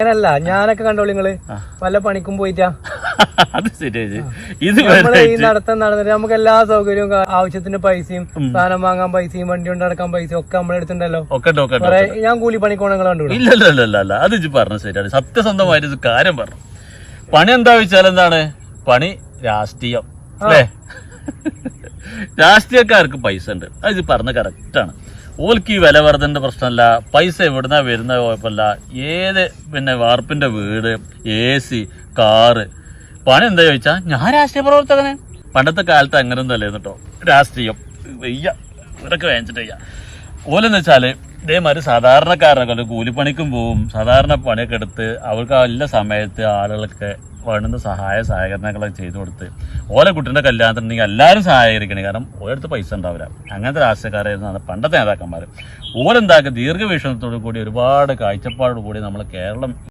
അങ്ങനല്ല, ഞാനൊക്കെ കണ്ടോളൂ നിങ്ങള് വല്ല പണിക്കും പോയിട്ടാ. അത് ശരിയാ. ഇത് ഈ നടന്നിട്ട് നമുക്ക് എല്ലാ സൗകര്യവും ആവശ്യത്തിന് പൈസയും സാധനം വാങ്ങാൻ പൈസയും വണ്ടി കൊണ്ട് നടക്കാൻ പൈസയും ഒക്കെ നമ്മളെ അടുത്തുണ്ടല്ലോ. ഞാൻ കൂലി പണിക്കോണങ്ങൾ കണ്ടു. ഇല്ല അത് ഇജ്ജ് പറഞ്ഞു ശരിയാണ്. സത്യസന്ധമായിട്ട് കാര്യം പറഞ്ഞു. പണി എന്താ വെച്ചാൽ എന്താണ് പണി? രാഷ്ട്രീയം അല്ലേ? രാഷ്ട്രീയക്കാർക്ക് പൈസ ഉണ്ട്, അത് ഇത് പറഞ്ഞ കറക്റ്റാണ്. ഓൽക്ക് ഈ വില വർധന്റെ പ്രശ്നമല്ല, പൈസ എവിടുന്ന വരുന്ന കുഴപ്പമില്ല. ഏത് വാർപ്പിന്റെ വീട്, AC, കാറ്. പണി എന്താ ചോദിച്ചാ ഞാൻ രാഷ്ട്രീയ പ്രവർത്തകനെ. പണ്ടത്തെ കാലത്ത് അങ്ങനൊന്നും അല്ലേ കേട്ടോ രാഷ്ട്രീയം. വയ്യ ഇവരൊക്കെ വേണ്ടിട്ട് വയ്യ. ഓലെന്ന് വെച്ചാല് ഇതേമാതിരി സാധാരണക്കാരനൊക്കെ കൂലിപ്പണിക്കും പോവും. സാധാരണ പണിയൊക്കെ എടുത്ത് അവർക്ക് എല്ലാ സമയത്ത് ആളുകളൊക്കെ വേണ്ടുന്ന സഹകരണങ്ങളൊക്കെ ചെയ്തു കൊടുത്ത് ഓലെ കുട്ടീൻ്റെ കല്യാണത്തിനുണ്ടെങ്കിൽ എല്ലാവരും സഹായിക്കണേ. കാരണം ഓരോരുത്ത് പൈസ ഉണ്ടാവില്ല. അങ്ങനത്തെ രാഷ്ട്രീയക്കാരായിരുന്നു പണ്ടത്തെ നേതാക്കന്മാർ. ഓരെന്താക്കുക ദീർഘവീക്ഷണത്തോടു കൂടി ഒരുപാട് കാഴ്ചപ്പാടോടു കൂടി നമ്മളെ കേരളം